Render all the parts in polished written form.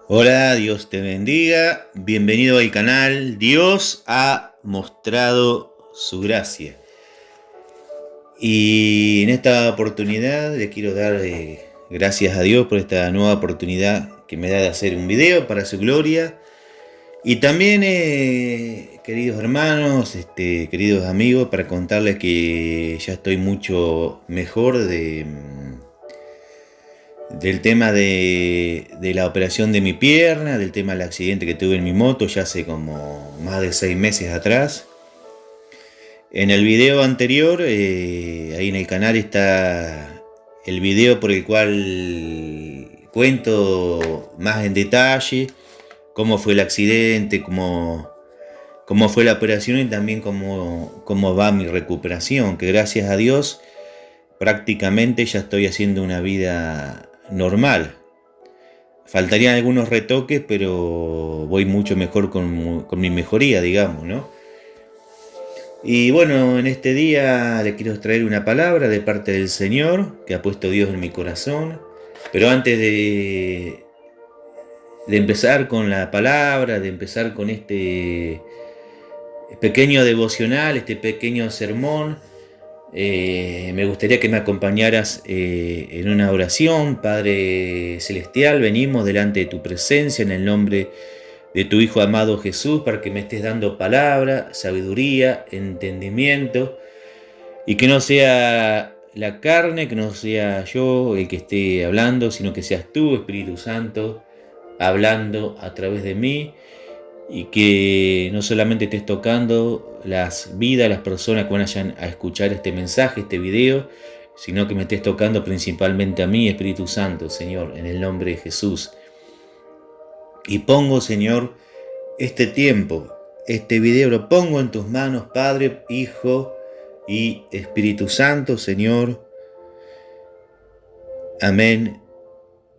Hola, Dios te bendiga, bienvenido al canal. Dios ha mostrado su gracia. Y en esta oportunidad le quiero dar gracias a Dios por esta nueva oportunidad que me da de hacer un video para su gloria. Y también, queridos hermanos, queridos amigos, para contarles que ya estoy mucho mejor del tema de la operación de mi pierna, del tema del accidente que tuve en mi moto ya hace como más de 6 meses atrás. En el video anterior, ahí en el canal está el video por el cual cuento más en detalle cómo fue el accidente, cómo fue la operación y también cómo va mi recuperación, que gracias a Dios prácticamente ya estoy haciendo una vida normal. Faltarían algunos retoques, pero voy mucho mejor con mi mejoría, digamos, ¿no? Y bueno, en este día le quiero traer una palabra de parte del Señor que ha puesto Dios en mi corazón. Pero antes de empezar con la palabra, de empezar con este pequeño devocional, este pequeño sermón, me gustaría que me acompañaras en una oración. Padre Celestial, venimos delante de tu presencia en el nombre de tu Hijo amado Jesús para que me estés dando palabra, sabiduría, entendimiento, y que no sea la carne, que no sea yo el que esté hablando, sino que seas tú, Espíritu Santo, hablando a través de mí, y que no solamente estés tocando las vidas, las personas que vayan a escuchar este mensaje, este video, sino que me estés tocando principalmente a mí, Espíritu Santo, Señor, en el nombre de Jesús. Y pongo, Señor, este tiempo, este video lo pongo en tus manos, Padre, Hijo y Espíritu Santo, Señor. Amén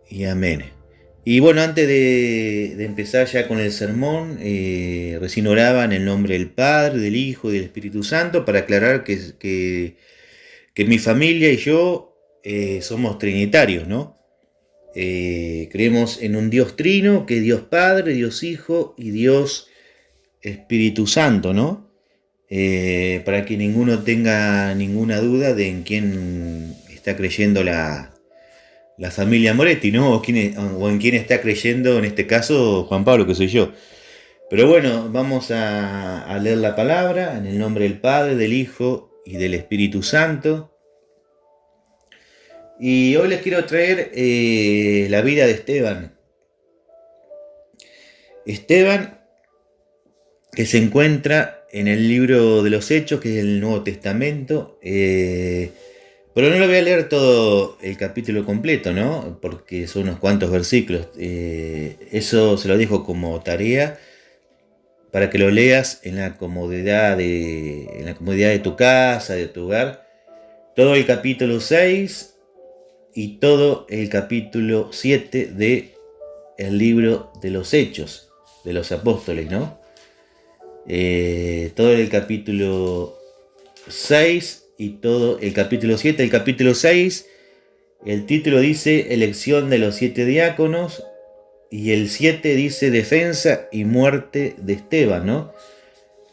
y amén. Y bueno, antes de empezar ya con el sermón, recién oraba en el nombre del Padre, del Hijo y del Espíritu Santo para aclarar que mi familia y yo somos trinitarios, ¿no? Creemos en un Dios trino, que es Dios Padre, Dios Hijo y Dios Espíritu Santo, ¿no? Para que ninguno tenga ninguna duda de en quién está creyendo la familia Moretti, ¿no? O en quién está creyendo, en este caso, Juan Pablo, que soy yo. Pero bueno, vamos a leer la palabra en el nombre del Padre, del Hijo y del Espíritu Santo. Y hoy les quiero traer la vida de Esteban. Esteban, que se encuentra en el libro de los Hechos, que es el Nuevo Testamento. Pero no lo voy a leer todo el capítulo completo, ¿no? Porque son unos cuantos versículos. Eso se lo dejo como tarea para que lo leas en la comodidad de tu casa, de tu hogar. Todo el capítulo 6 y todo el capítulo 7 de el libro de los Hechos de los Apóstoles, ¿no? Todo el capítulo 6 y todo el capítulo 7. El capítulo 6, el título dice elección de los 7 diáconos, y el 7 dice defensa y muerte de Esteban, ¿no?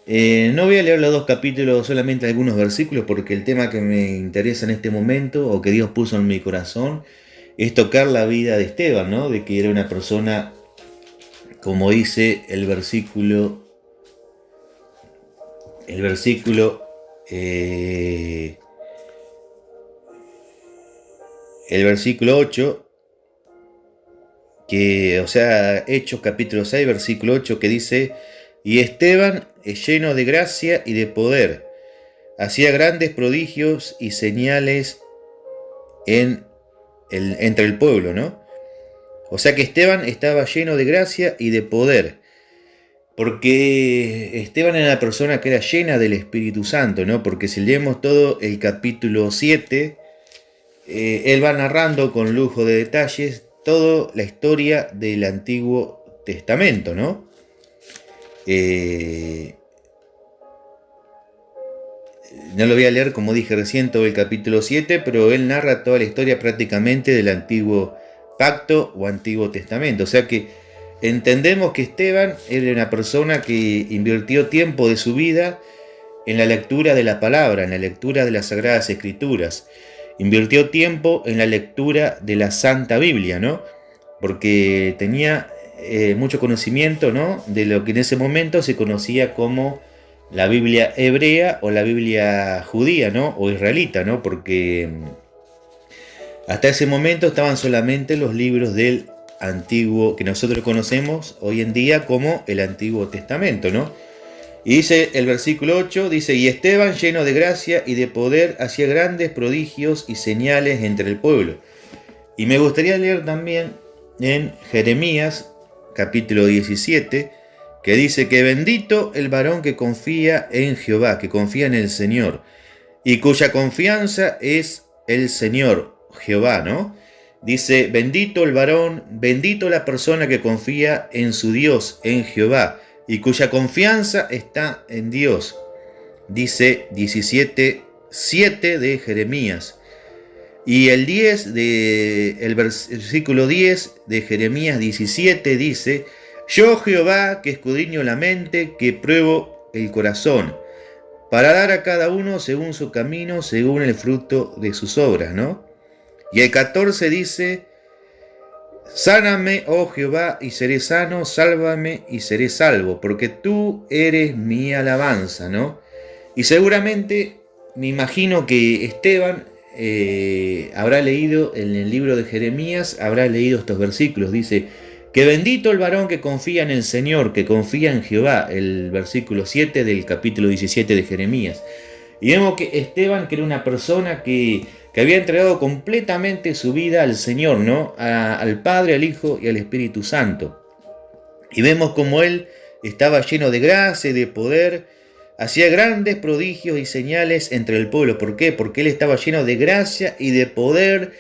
No voy a leer los dos capítulos, solamente algunos versículos, porque el tema que me interesa en este momento, o que Dios puso en mi corazón, es tocar la vida de Esteban, ¿no? De que era una persona, como dice el versículo el versículo 8, que, o sea, Hechos capítulo 6, versículo 8, que dice: y Esteban es lleno de gracia y de poder, hacía grandes prodigios y señales entre el pueblo, ¿no? O sea que Esteban estaba lleno de gracia y de poder, porque Esteban era una persona que era llena del Espíritu Santo, ¿no? Porque si leemos todo el capítulo 7, él va narrando con lujo de detalles toda la historia del Antiguo Testamento, ¿no? No lo voy a leer, como dije recién, todo el capítulo 7, pero él narra toda la historia prácticamente del Antiguo Pacto o Antiguo Testamento. O sea que entendemos que Esteban era una persona que invirtió tiempo de su vida en la lectura de la palabra, en la lectura de las Sagradas Escrituras. Invirtió tiempo en la lectura de la Santa Biblia, ¿no? Porque tenía mucho conocimiento, ¿no?, de lo que en ese momento se conocía como la Biblia hebrea o la Biblia judía, ¿no?, o israelita, ¿no?, porque hasta ese momento estaban solamente los libros del Antiguo, que nosotros conocemos hoy en día como el Antiguo Testamento, ¿no? Y dice el versículo 8, dice, y Esteban, lleno de gracia y de poder, hacía grandes prodigios y señales entre el pueblo. Y me gustaría leer también en Jeremías, capítulo 17, que dice que bendito el varón que confía en Jehová, que confía en el Señor, y cuya confianza es el Señor, Jehová, ¿no? Dice, bendito el varón, bendito la persona que confía en su Dios, en Jehová, y cuya confianza está en Dios. Dice 17:7 de Jeremías. Y el versículo 10 de Jeremías 17 dice, yo Jehová que escudriño la mente, que pruebo el corazón, para dar a cada uno según su camino, según el fruto de sus obras, ¿no? Y el 14 dice, sáname, oh Jehová, y seré sano, sálvame y seré salvo, porque tú eres mi alabanza, ¿no? Y seguramente, me imagino que Esteban habrá leído en el libro de Jeremías, habrá leído estos versículos. Dice, que bendito el varón que confía en el Señor, que confía en Jehová, el versículo 7 del capítulo 17 de Jeremías. Y vemos que Esteban, que era una persona que había entregado completamente su vida al Señor, ¿no? Al Padre, al Hijo y al Espíritu Santo. Y vemos como él estaba lleno de gracia y de poder, hacía grandes prodigios y señales entre el pueblo. ¿Por qué? Porque él estaba lleno de gracia y de poder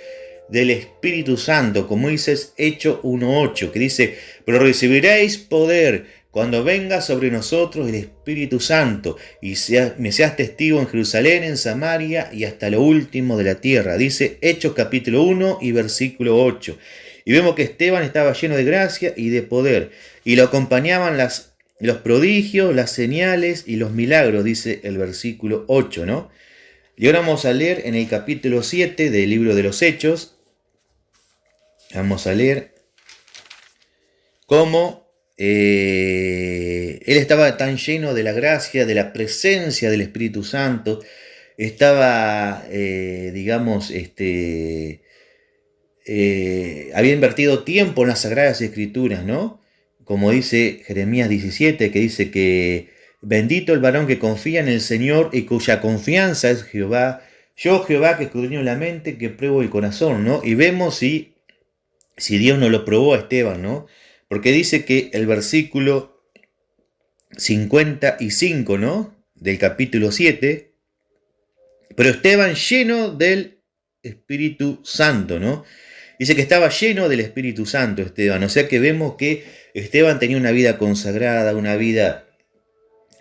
del Espíritu Santo, como dice Hechos 1:8, que dice, pero recibiréis poder cuando venga sobre nosotros el Espíritu Santo, y me seas testigo en Jerusalén, en Samaria y hasta lo último de la tierra. Dice Hechos capítulo 1 y versículo 8. Y vemos que Esteban estaba lleno de gracia y de poder, y lo acompañaban los prodigios, las señales y los milagros, dice el versículo 8, ¿no? Y ahora vamos a leer en el capítulo 7 del libro de los Hechos, vamos a leer cómo él estaba tan lleno de la gracia, de la presencia del Espíritu Santo, estaba, había invertido tiempo en las Sagradas Escrituras, ¿no? Como dice Jeremías 17, que dice que bendito el varón que confía en el Señor y cuya confianza es Jehová. Yo Jehová que escudriño la mente, que pruebo el corazón, ¿no? Y vemos si Dios no lo probó a Esteban, ¿no? Porque dice que el versículo 55, ¿no?, del capítulo 7, pero Esteban lleno del Espíritu Santo, ¿no? Dice que estaba lleno del Espíritu Santo Esteban, o sea que vemos que Esteban tenía una vida consagrada, una vida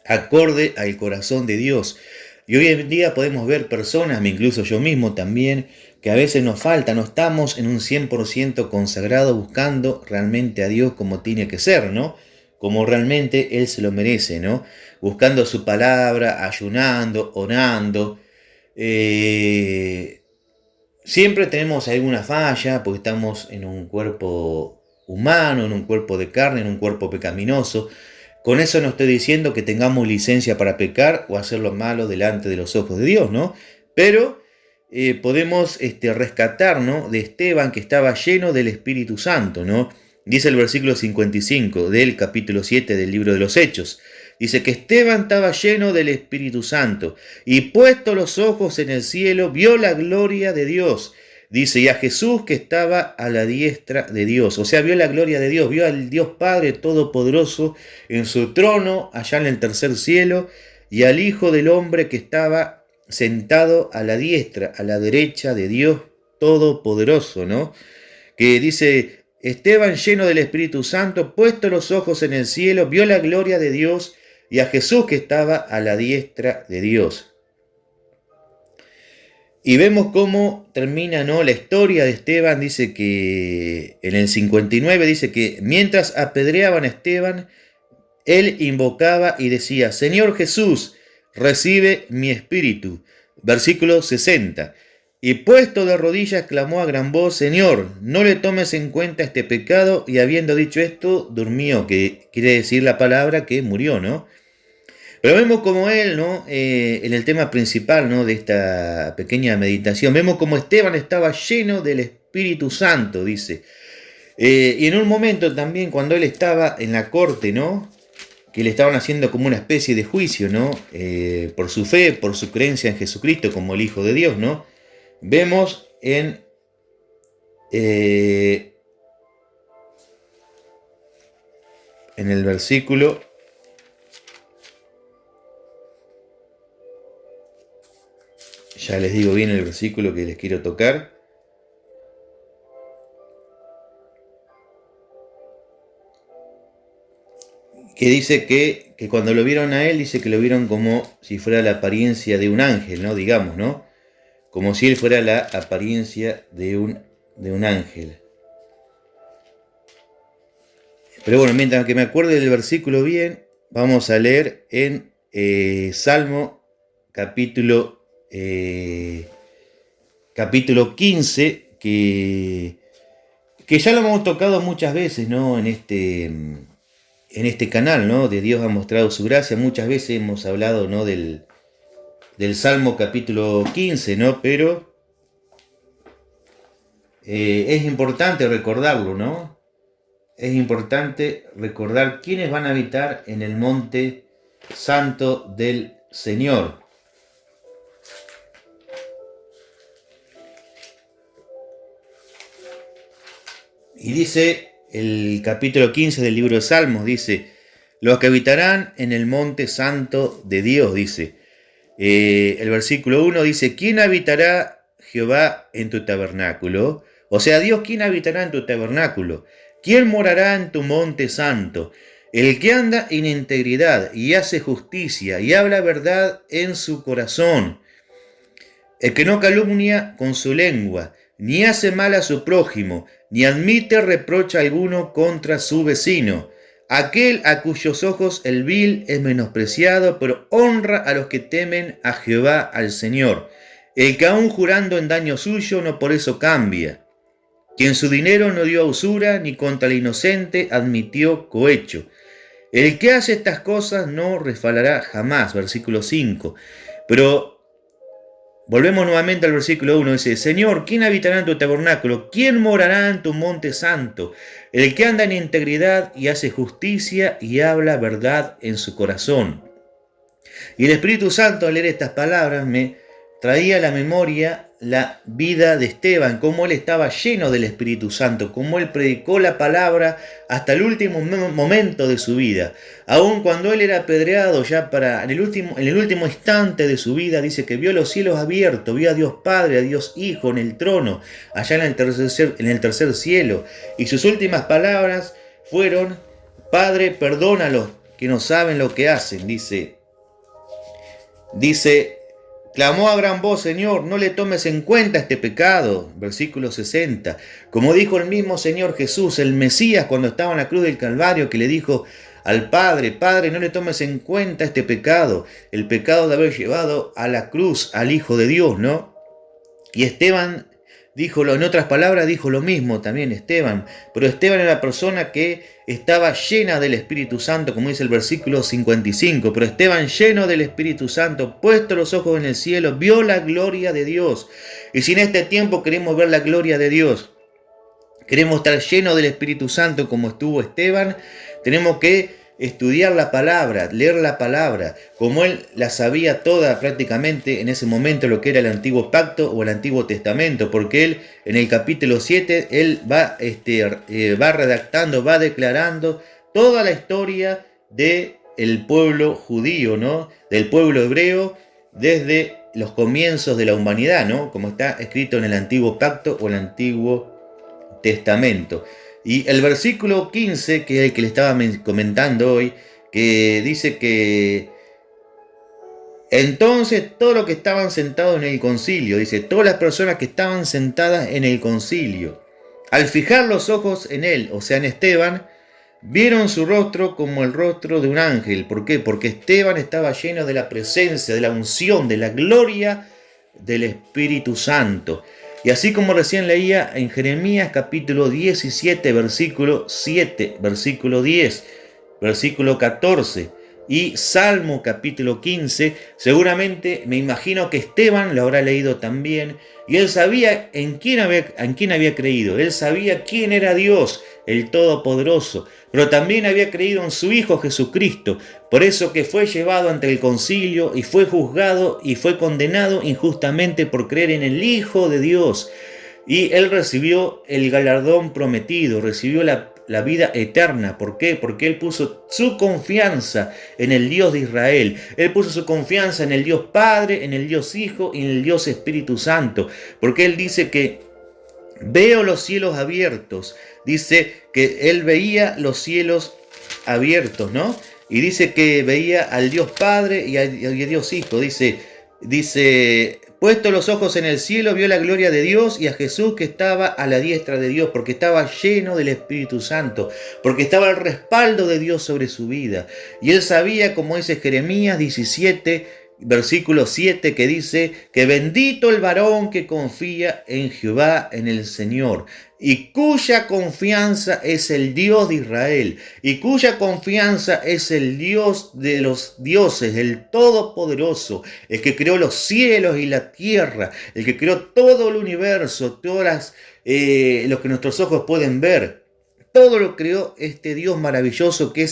acorde al corazón de Dios. Y hoy en día podemos ver personas, me incluyo yo mismo también, que a veces nos falta, no estamos en un 100% consagrado buscando realmente a Dios como tiene que ser, ¿no? Como realmente Él se lo merece, ¿no? Buscando su palabra, ayunando, orando. Siempre tenemos alguna falla porque estamos en un cuerpo humano, en un cuerpo de carne, en un cuerpo pecaminoso. Con eso no estoy diciendo que tengamos licencia para pecar o hacer lo malo delante de los ojos de Dios, ¿no? Pero podemos rescatar, ¿no?, de Esteban, que estaba lleno del Espíritu Santo, ¿no? Dice el versículo 55 del capítulo 7 del libro de los Hechos. Dice que Esteban estaba lleno del Espíritu Santo y puesto los ojos en el cielo, vio la gloria de Dios. Dice, y a Jesús que estaba a la diestra de Dios. O sea, vio la gloria de Dios, vio al Dios Padre Todopoderoso en su trono, allá en el tercer cielo, y al Hijo del Hombre que estaba sentado a la diestra, a la derecha de Dios Todopoderoso, ¿no? Que dice, Esteban lleno del Espíritu Santo, puesto los ojos en el cielo, vio la gloria de Dios y a Jesús que estaba a la diestra de Dios. Y vemos cómo termina, ¿no?, la historia de Esteban. Dice que en el 59 dice que mientras apedreaban a Esteban, él invocaba y decía: Señor Jesús, recibe mi espíritu. Versículo 60. Y puesto de rodillas clamó a gran voz: Señor, no le tomes en cuenta este pecado. Y habiendo dicho esto, durmió, que quiere decir la palabra que murió, ¿no? Pero vemos como él, ¿no? En el tema principal, ¿no?, de esta pequeña meditación, vemos como Esteban estaba lleno del Espíritu Santo, dice. Y en un momento también, cuando él estaba en la corte, ¿no?, que le estaban haciendo como una especie de juicio, ¿no?, por su fe, por su creencia en Jesucristo como el Hijo de Dios, ¿no? Vemos en el versículo, ya les digo bien el versículo que les quiero tocar, que dice que cuando lo vieron a él, dice que lo vieron como si fuera la apariencia de un ángel, ¿no?, digamos, ¿no?, como si él fuera la apariencia de un ángel. Pero bueno, mientras que me acuerde del versículo bien, vamos a leer en Salmo capítulo 15, que ya lo hemos tocado muchas veces, ¿no?, en este canal, ¿no?, de Dios ha mostrado su gracia. Muchas veces hemos hablado, ¿no?, del Salmo capítulo 15, ¿no?, pero es importante recordarlo, ¿no? Es importante recordar quiénes van a habitar en el monte santo del Señor. Y dice el capítulo 15 del libro de Salmos, dice: los que habitarán en el monte santo de Dios, dice. El versículo 1 dice: ¿quién habitará, Jehová, en tu tabernáculo? O sea, Dios, ¿quién habitará en tu tabernáculo? ¿Quién morará en tu monte santo? El que anda en integridad y hace justicia y habla verdad en su corazón. El que no calumnia con su lengua, ni hace mal a su prójimo, ni admite reproche alguno contra su vecino. Aquel a cuyos ojos el vil es menospreciado, pero honra a los que temen a Jehová, al Señor. El que aun jurando en daño suyo, no por eso cambia. Quien su dinero no dio a usura, ni contra el inocente admitió cohecho. El que hace estas cosas no resbalará jamás. Versículo 5. Pero volvemos nuevamente al versículo 1. Dice: Señor, ¿quién habitará en tu tabernáculo? ¿Quién morará en tu monte santo? El que anda en integridad y hace justicia y habla verdad en su corazón. Y el Espíritu Santo, al leer estas palabras, me traía a la memoria la vida de Esteban, cómo él estaba lleno del Espíritu Santo, cómo él predicó la palabra hasta el último momento de su vida. Aun cuando él era apedreado, ya en el último instante de su vida, dice que vio los cielos abiertos, vio a Dios Padre, a Dios Hijo en el trono, allá en el tercer cielo. Y sus últimas palabras fueron: Padre, perdónalos, que no saben lo que hacen. Dice, clamó a gran voz: Señor, no le tomes en cuenta este pecado. Versículo 60. Como dijo el mismo Señor Jesús, el Mesías, cuando estaba en la cruz del Calvario, que le dijo al Padre: Padre, no le tomes en cuenta este pecado. El pecado de haber llevado a la cruz al Hijo de Dios, ¿no? Y Esteban dijo, en otras palabras, dijo lo mismo también Esteban. Pero Esteban era una persona que estaba llena del Espíritu Santo, como dice el versículo 55. Pero Esteban, lleno del Espíritu Santo, puesto los ojos en el cielo, vio la gloria de Dios. Y si en este tiempo queremos ver la gloria de Dios, queremos estar llenos del Espíritu Santo como estuvo Esteban, tenemos que estudiar la palabra, leer la palabra, como él la sabía toda prácticamente en ese momento, lo que era el Antiguo Pacto o el Antiguo Testamento, porque él en el capítulo 7, él va redactando, va declarando toda la historia del pueblo judío, ¿no? Del pueblo hebreo, desde los comienzos de la humanidad, ¿no? Como está escrito en el Antiguo Pacto o el Antiguo Testamento. Y el versículo 15, que es el que le estaba comentando hoy, que dice que Entonces todos los que estaban sentados en el concilio, dice, todas las personas que estaban sentadas en el concilio, al fijar los ojos en él, o sea en Esteban, vieron su rostro como el rostro de un ángel. ¿Por qué? Porque Esteban estaba lleno de la presencia, de la unción, de la gloria del Espíritu Santo. Y así como recién leía en Jeremías capítulo 17, versículo 7, versículo 10, versículo 14 y Salmo capítulo 15, seguramente me imagino que Esteban lo habrá leído también y él sabía en quién había creído, él sabía quién era Dios, el Todopoderoso, pero también había creído en su Hijo Jesucristo, por eso que fue llevado ante el concilio y fue juzgado y fue condenado injustamente por creer en el Hijo de Dios. Y él recibió el galardón prometido, recibió la vida eterna. ¿Por qué? Porque él puso su confianza en el Dios de Israel. Él puso su confianza en el Dios Padre, en el Dios Hijo y en el Dios Espíritu Santo. Porque él dice que veo los cielos abiertos. Dice que él veía los cielos abiertos, ¿no? Y dice que veía al Dios Padre y al Dios Hijo. Dice, puesto los ojos en el cielo, vio la gloria de Dios y a Jesús que estaba a la diestra de Dios, porque estaba lleno del Espíritu Santo, porque estaba el respaldo de Dios sobre su vida. Y él sabía, como dice Jeremías 17, versículo 7, que dice que bendito el varón que confía en Jehová, en el Señor, y cuya confianza es el Dios de Israel, y cuya confianza es el Dios de los dioses, el Todopoderoso, el que creó los cielos y la tierra, el que creó todo el universo, todas lo que nuestros ojos pueden ver. Todo lo creó este Dios maravilloso que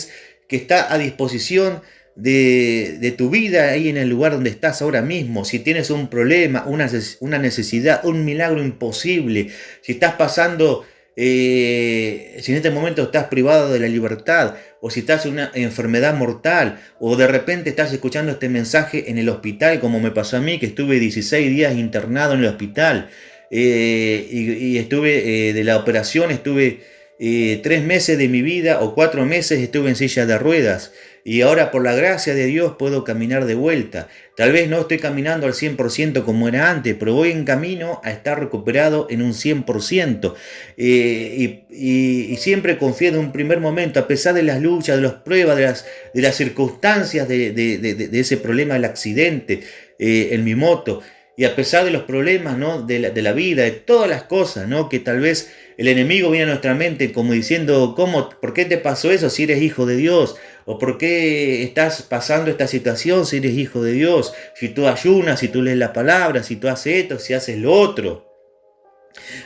está a disposición de tu vida ahí en el lugar donde estás ahora mismo. Si tienes un problema, una necesidad, un milagro imposible, si estás pasando, si en este momento estás privado de la libertad, o si estás en una enfermedad mortal, o de repente estás escuchando este mensaje en el hospital, como me pasó a mí, que estuve 16 días internado en el hospital, y estuve de la operación, estuve 3 meses de mi vida o 4 meses estuve en silla de ruedas y ahora por la gracia de Dios puedo caminar de vuelta. Tal vez no estoy caminando al 100% como era antes, pero voy en camino a estar recuperado en un 100%. Y siempre confié de un primer momento, a pesar de las luchas, de las pruebas, de las circunstancias de ese problema del accidente en mi moto. Y a pesar de los problemas, ¿no?, de la vida, de todas las cosas, ¿no?, que tal vez el enemigo viene a nuestra mente como diciendo, ¿por qué te pasó eso si eres hijo de Dios? ¿O por qué estás pasando esta situación si eres hijo de Dios? Si tú ayunas, si tú lees la palabra, si tú haces esto, si haces lo otro.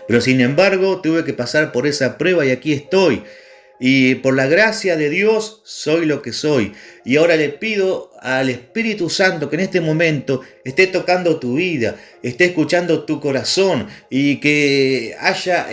Pero sin embargo, tuve que pasar por esa prueba y aquí estoy. Y por la gracia de Dios soy lo que soy. Y ahora le pido al Espíritu Santo que en este momento esté tocando tu vida, esté escuchando tu corazón y que haya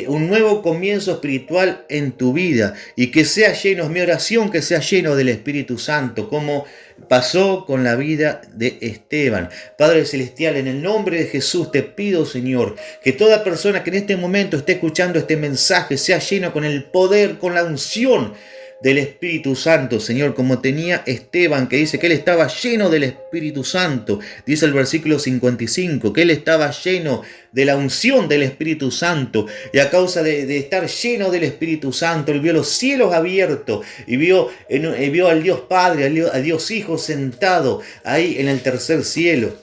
un nuevo comienzo espiritual en tu vida y que sea lleno, es mi oración, que sea lleno del Espíritu Santo, como pasó con la vida de Esteban. Padre Celestial, en el nombre de Jesús te pido, Señor, que toda persona que en este momento esté escuchando este mensaje sea lleno con el poder, con la unción del Espíritu Santo, Señor, como tenía Esteban, que dice que él estaba lleno del Espíritu Santo. Dice el versículo 55, que él estaba lleno de la unción del Espíritu Santo, y a causa de estar lleno del Espíritu Santo, él vio los cielos abiertos, y vio al Dios Padre, al Dios Hijo sentado ahí en el tercer cielo.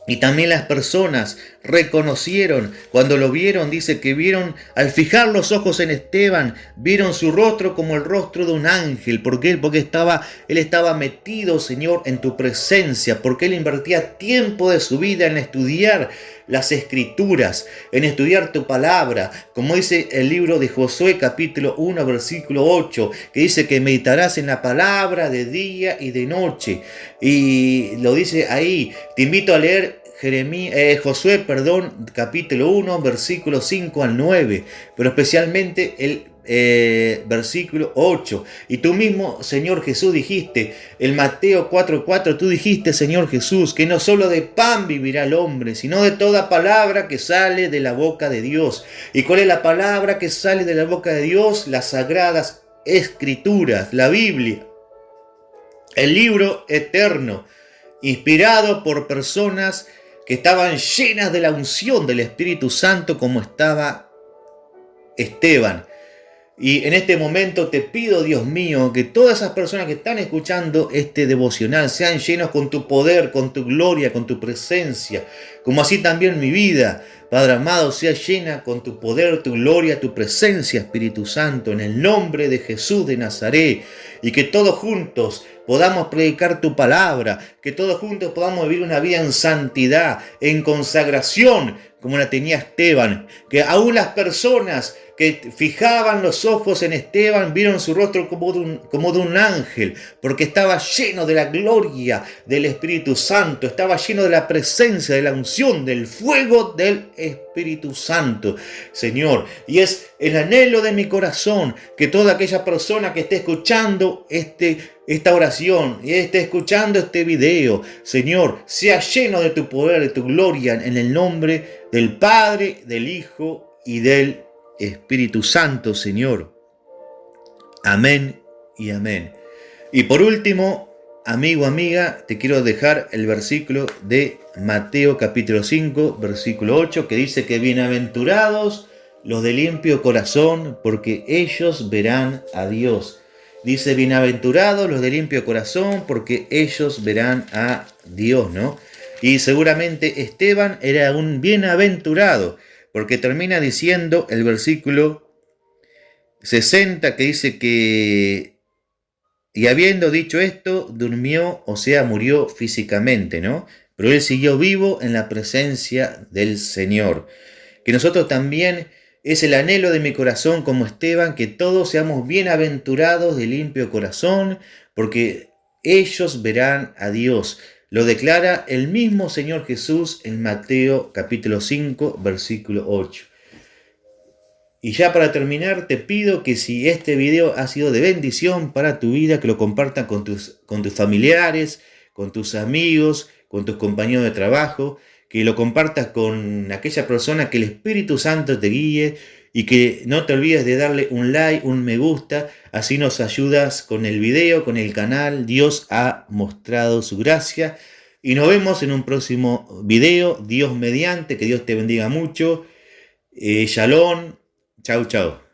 Y también las personas reconocieron, cuando lo vieron, dice que vieron, al fijar los ojos en Esteban, vieron su rostro como el rostro de un ángel. ¿Por qué? Porque él estaba metido, Señor, en tu presencia, porque él invertía tiempo de su vida en estudiar las Escrituras, en estudiar tu palabra, como dice el libro de Josué capítulo 1 versículo 8, que dice que meditarás en la palabra de día y de noche, y lo dice ahí. Te invito a leer Josué, capítulo 1, versículo 5 al 9, pero especialmente el versículo 8. Y tú mismo, Señor Jesús, dijiste, el Mateo 4:4, tú dijiste, Señor Jesús, que no solo de pan vivirá el hombre, sino de toda palabra que sale de la boca de Dios. ¿Y cuál es la palabra que sale de la boca de Dios? Las sagradas Escrituras, la Biblia, el libro eterno. inspirado por personas que estaban llenas de la unción del Espíritu Santo como estaba Esteban. Y en este momento te pido, Dios mío, que todas esas personas que están escuchando este devocional sean llenos con tu poder, con tu gloria, con tu presencia, como así también mi vida, Padre amado, sea llena con tu poder, tu gloria, tu presencia, Espíritu Santo, en el nombre de Jesús de Nazaret, y que todos juntos podamos predicar tu palabra, que todos juntos podamos vivir una vida en santidad, en consagración, como la tenía Esteban, que aún las personas que fijaban los ojos en Esteban vieron su rostro como de un ángel, porque estaba lleno de la gloria del Espíritu Santo, estaba lleno de la presencia, de la unción, del fuego del Espíritu Santo, Señor. Y es el anhelo de mi corazón que toda aquella persona que esté escuchando esta oración y esté escuchando este video, Señor, sea lleno de tu poder, de tu gloria, en el nombre del Padre, del Hijo y del Espíritu Santo, Señor. Amén y amén. Y por último, amigo, amiga, te quiero dejar el versículo de Mateo capítulo 5, versículo 8, que dice que bienaventurados los de limpio corazón, porque ellos verán a Dios. Dice, bienaventurados los de limpio corazón, porque ellos verán a Dios, ¿no? Y seguramente Esteban era un bienaventurado, porque termina diciendo el versículo 60, que dice que, y habiendo dicho esto, durmió, o sea, murió físicamente, ¿no? Pero él siguió vivo en la presencia del Señor. Que nosotros también, es el anhelo de mi corazón como Esteban, que todos seamos bienaventurados de limpio corazón, porque ellos verán a Dios. Lo declara el mismo Señor Jesús en Mateo capítulo 5, versículo 8. Y ya para terminar, te pido que si este video ha sido de bendición para tu vida, que lo compartas con tus familiares, con tus amigos, con tus compañeros de trabajo, que lo compartas con aquella persona que el Espíritu Santo te guíe, y que no te olvides de darle un like, un me gusta, así nos ayudas con el video, con el canal. Dios ha mostrado su gracia. Y nos vemos en un próximo video, Dios mediante, que Dios te bendiga mucho. Shalom, chau chau.